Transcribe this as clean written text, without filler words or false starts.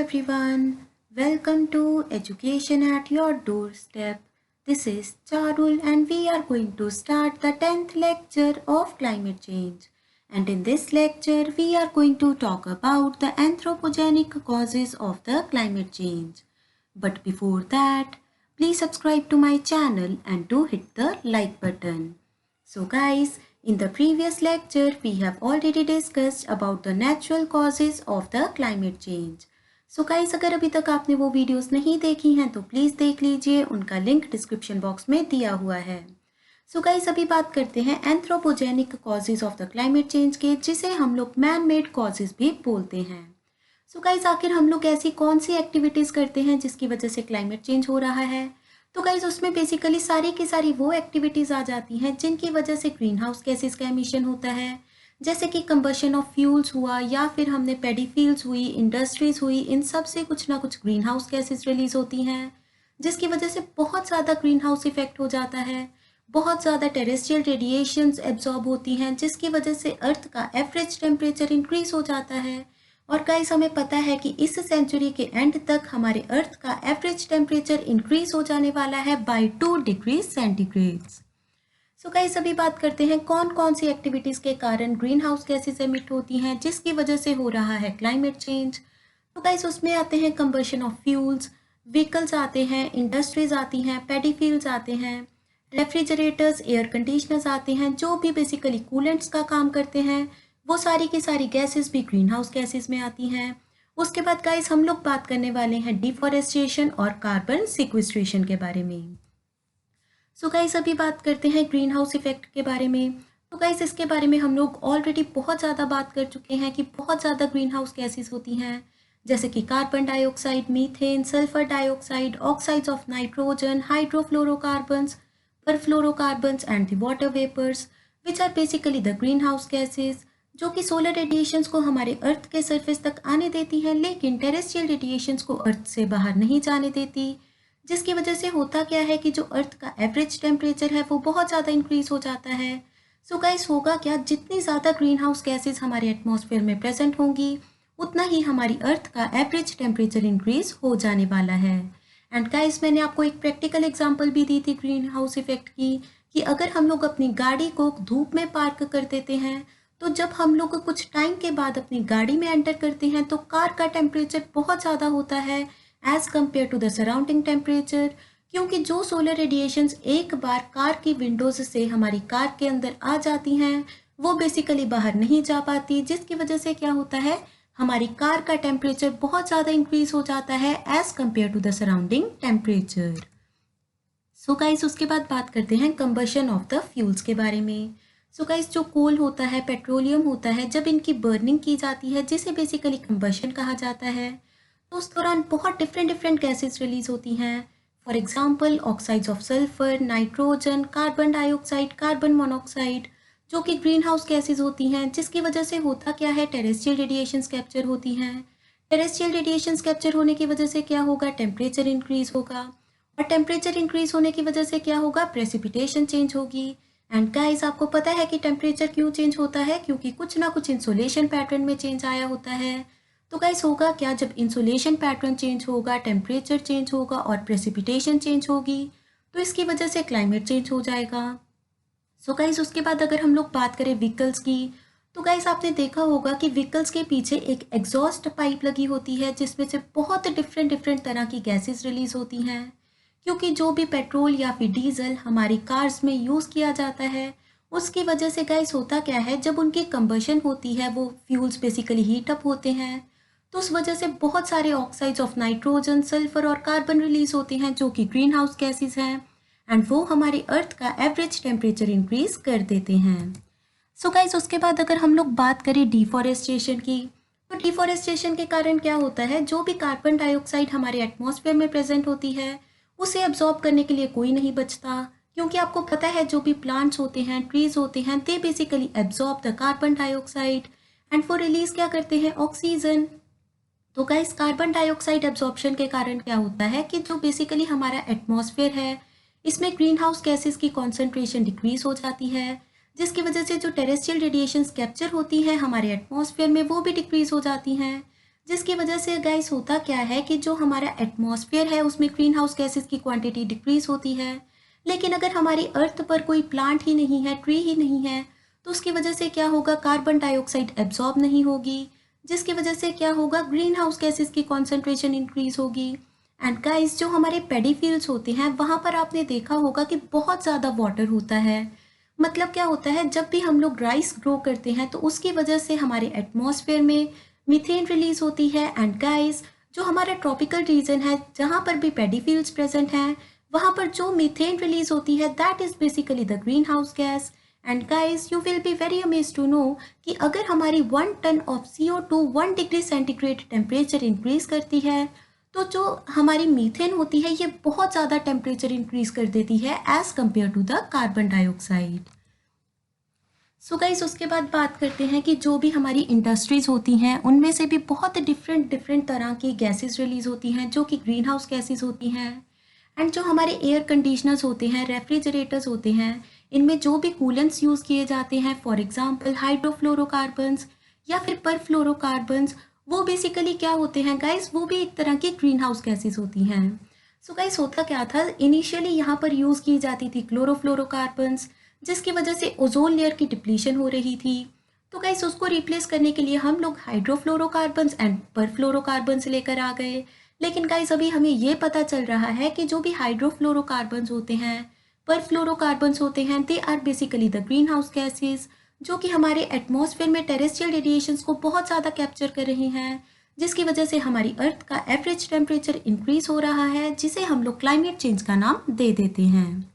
everyone, welcome to Education at Your Doorstep. This is Charul and we are going to start the 10th lecture of climate change. And in this lecture, we are going to talk about the anthropogenic causes of the climate change. But before that, please subscribe to my channel and do hit the like button. So guys, in the previous lecture, we have already discussed about the natural causes of the climate change. So guys, अगर अभी तक आपने वो videos नहीं देखी हैं तो please देख लीजिए, उनका लिंक डिस्क्रिप्शन बॉक्स में दिया हुआ है। सो गाइस, अभी बात करते हैं anthropogenic causes of the climate change के, जिसे हम लोग मैन मेड कॉजेज भी बोलते हैं। सो गाइस, आखिर हम लोग ऐसी कौन सी एक्टिविटीज़ करते हैं जिसकी वजह से क्लाइमेट चेंज हो रहा है? तो गाइज उसमें बेसिकली सारी की सारी वो एक्टिविटीज़ आ जाती हैं जिनकी वजह से ग्रीन हाउस गैसेस का एमिशन होता है, जैसे कि कंबशन ऑफ फ्यूल्स हुआ या फिर हमने पैडी फील्ड्स हुई, इंडस्ट्रीज हुई, इन सब से कुछ ना कुछ ग्रीन हाउस गैसेस रिलीज होती हैं, जिसकी वजह से बहुत ज़्यादा ग्रीन हाउस इफेक्ट हो जाता है। बहुत ज़्यादा टेरेस्ट्रियल रेडिएशंस एब्जॉर्ब होती हैं, जिसकी वजह से अर्थ का एवरेज टेम्परेचर इंक्रीज हो जाता है। और गाइस, हमें पता है कि इस सेंचुरी के एंड तक हमारे अर्थ का एवरेज टेम्परेचर इंक्रीज हो जाने वाला है by 2 degree centigrade. So guys, अभी बात करते हैं कौन कौन सी एक्टिविटीज़ के कारण ग्रीन हाउस गैसेस एमिट होती हैं जिसकी वजह से हो रहा है क्लाइमेट चेंज। तो गाइस, उसमें आते हैं कंबशन ऑफ फ्यूल्स, व्हीकल्स आते हैं, इंडस्ट्रीज आती हैं, पैडी फील्ड्स आते हैं, रेफ्रिजरेटर्स, एयर कंडीशनर्स आते हैं, जो भी बेसिकली कूलेंट्स का काम करते हैं। वो सारी की सारी गैसेस भी ग्रीन हाउस गैसेस में आती हैं। उसके बाद गाइस, हम लोग बात करने वाले हैं डिफॉरेस्टेशन और कार्बन सिक्वेस्ट्रेशन के बारे में। सो गाइस, अभी बात करते हैं ग्रीन हाउस इफेक्ट के बारे में। तो गाइस, इसके बारे में हम लोग ऑलरेडी बहुत ज़्यादा बात कर चुके हैं कि बहुत ज़्यादा ग्रीन हाउस गैसेस होती हैं, जैसे कि carbon dioxide, methane, sulphur dioxide, oxides of nitrogen, hydrofluorocarbons, perfluorocarbons and the water vapours, which are basically the green house gases, जो कि सोलर रेडिएशंस को हमारे अर्थ के सरफेस तक आने देती हैं, लेकिन टेरेस्ट्रियल रेडिएशंस को अर्थ से बाहर नहीं जाने देती, जिसकी वजह से होता क्या है कि जो अर्थ का एवरेज टेम्परेचर है वो बहुत ज़्यादा इंक्रीज हो जाता है। सो गाइस, होगा क्या, जितनी ज़्यादा ग्रीन हाउस गैसेज हमारे एटमॉस्फेयर में प्रेजेंट होंगी, उतना ही हमारी अर्थ का एवरेज टेम्परेचर इंक्रीज हो जाने वाला है। एंड गाइस, मैंने आपको एक प्रैक्टिकल एग्जाम्पल भी दी थी ग्रीन हाउस इफेक्ट की, कि अगर हम लोग अपनी गाड़ी को धूप में पार्क कर देते हैं, तो जब हम लोग कुछ टाइम के बाद अपनी गाड़ी में एंटर करते हैं तो कार का टेम्परेचर बहुत ज़्यादा होता है as compare to the surrounding temperature, क्योंकि जो सोलर रेडिएशंस एक बार कार की विंडोज़ से हमारी कार के अंदर आ जाती हैं वो बेसिकली बाहर नहीं जा पाती, जिसकी वजह से क्या होता है, हमारी कार का टेम्परेचर बहुत ज़्यादा इंक्रीज हो जाता है as compare to the surrounding temperature. So guys, उसके बाद बात करते हैं कंबशन ऑफ द फ्यूल्स के बारे में। सो गाइस, जो कोल होता है, पेट्रोलियम होता है, जब इनकी बर्निंग की जाती है, जिसे बेसिकली कंबशन कहा जाता है, तो उस दौरान बहुत डिफरेंट गैसेस रिलीज होती हैं। For example, oxides of sulphur, nitrogen, carbon dioxide, carbon monoxide, जो कि ग्रीन हाउस गैसेज होती हैं, जिसकी वजह से होता क्या है, टेरेस्ट्रियल रेडिएशंस कैप्चर होती हैं। टेरेस्ट्रियल रेडिएशंस कैप्चर होने की वजह से क्या होगा, टेम्परेचर इंक्रीज होगा, और टेम्परेचर इंक्रीज होने की वजह से क्या होगा, प्रेसिपिटेशन चेंज होगी। एंड गाइस, आपको पता है कि टेम्परेचर क्यों चेंज होता है, क्योंकि कुछ ना कुछ इंसोलेशन पैटर्न में चेंज आया होता है। तो गाइस, होगा क्या, जब इंसोलेशन पैटर्न चेंज होगा, टेम्परेचर चेंज होगा और प्रेसिपिटेशन चेंज होगी, तो इसकी वजह से क्लाइमेट चेंज हो जाएगा। सो गाइस, उसके बाद अगर हम लोग बात करें व्हीकल्स की, तो गाइस आपने देखा होगा कि व्हीकल्स के पीछे एक एग्जॉस्ट पाइप लगी होती है, जिसमें से बहुत डिफरेंट तरह की गैसेस रिलीज होती हैं, क्योंकि जो भी पेट्रोल या फिर डीजल हमारी कार्स में यूज़ किया जाता है, उसकी वजह से गाइस होता क्या है, जब उनकी कंबशन होती है, वो फ्यूल्स बेसिकली हीट अप होते हैं, तो उस वजह से बहुत सारे ऑक्साइड्स ऑफ नाइट्रोजन, सल्फर और कार्बन रिलीज होते हैं, जो कि ग्रीन हाउस गैसेज हैं, एंड वो हमारे अर्थ का एवरेज टेम्परेचर इंक्रीज कर देते हैं। सो गाइस, उसके बाद अगर हम लोग बात करें डिफॉरेस्टेशन की, तो डिफॉरेस्टेशन के कारण क्या होता है, जो भी कार्बन डाइऑक्साइड हमारे एटमॉस्फेयर में प्रेजेंट होती है उसे एब्जॉर्ब करने के लिए कोई नहीं बचता, क्योंकि आपको पता है जो भी प्लांट्स होते हैं, ट्रीज होते हैं, they basically absorb the carbon dioxide and वो रिलीज क्या करते हैं, ऑक्सीजन। तो गाइस, कार्बन डाइऑक्साइड एब्जॉर्प्शन के कारण क्या होता है कि जो बेसिकली हमारा एटमॉस्फेयर है, इसमें ग्रीन हाउस गैसेस की कॉन्सेंट्रेशन डिक्रीज हो जाती है, जिसकी वजह से जो टेरेस्ट्रियल रेडिएशंस कैप्चर होती हैं हमारे एटमॉस्फेयर में, वो भी डिक्रीज हो जाती हैं, जिसकी वजह से गाइस होता क्या है कि जो हमारा एटमॉस्फेयर है उसमें ग्रीन हाउस गैसेस की क्वांटिटी डिक्रीज होती है। लेकिन अगर हमारी अर्थ पर कोई प्लांट ही नहीं है, ट्री ही नहीं है, तो उसकी वजह से क्या होगा, कार्बन डाइऑक्साइड एब्जॉर्ब नहीं होगी, जिसकी वजह से क्या होगा, ग्रीन हाउस गैसेस की कॉन्सेंट्रेशन इंक्रीज होगी। एंड गाइस जो हमारे पैडी फील्ड्स होते हैं वहाँ पर आपने देखा होगा कि बहुत ज़्यादा वाटर होता है। मतलब क्या होता है, जब भी हम लोग राइस ग्रो करते हैं तो उसकी वजह से हमारे एटमॉस्फेयर में मीथेन रिलीज होती है। एंड गाइस जो हमारा ट्रॉपिकल रीजन है जहाँ पर भी पैडी फील्ड्स प्रेजेंट हैं, वहाँ पर जो मीथेन रिलीज होती है that is basically the green house gas. And guys you will be very amazed to know कि अगर हमारी 1 ton of CO2 1 degree centigrade temperature increase करती है, तो जो हमारी मीथेन होती है ये बहुत ज़्यादा टेम्परेचर इंक्रीज कर देती है as compare to the carbon dioxide. So guys उसके बाद बात करते हैं कि जो भी हमारी इंडस्ट्रीज़ होती हैं उनमें से भी बहुत डिफरेंट तरह की गैसेस रिलीज़ होती हैं जो कि ग्रीन हाउस गैसेस होती हैं। एंड जो हमारे एयर कंडीशनर्स होते हैं, रेफ्रिजरेटर्स होते हैं, इनमें जो भी कूलेंट्स यूज़ किए जाते हैं, फॉर एग्जांपल हाइड्रोफ्लोरोकार्बन्स या फिर परफ्लोरोकार्बन्स, वो बेसिकली क्या होते हैं गाइस, वो भी एक तरह की ग्रीन हाउस गैसेस होती हैं। सो गाइस होता क्या था, इनिशियली यहाँ पर यूज़ की जाती थी क्लोरोफ्लोरोकार्बन्स, जिसकी वजह से ओजोन लेयर की डिप्लीशन हो रही थी। तो गाइस उसको रिप्लेस करने के लिए हम लोग हाइड्रोफ्लोरोकार्बन्स एंड परफ्लोरोकार्बन्स लेकर आ गए। लेकिन गाइस अभी हमें ये पता चल रहा है कि जो भी हाइड्रोफ्लोरोकार्बन्स होते हैं, परफ्लोरोकार्बन्स होते हैं, they are basically the green house gases, जो कि हमारे एटमॉस्फेयर में टेरेस्ट्रियल रेडिएशंस को बहुत ज़्यादा कैप्चर कर रही हैं, जिसकी वजह से हमारी अर्थ का एवरेज टेम्परेचर इंक्रीज हो रहा है, जिसे हम लोग क्लाइमेट चेंज का नाम दे देते हैं।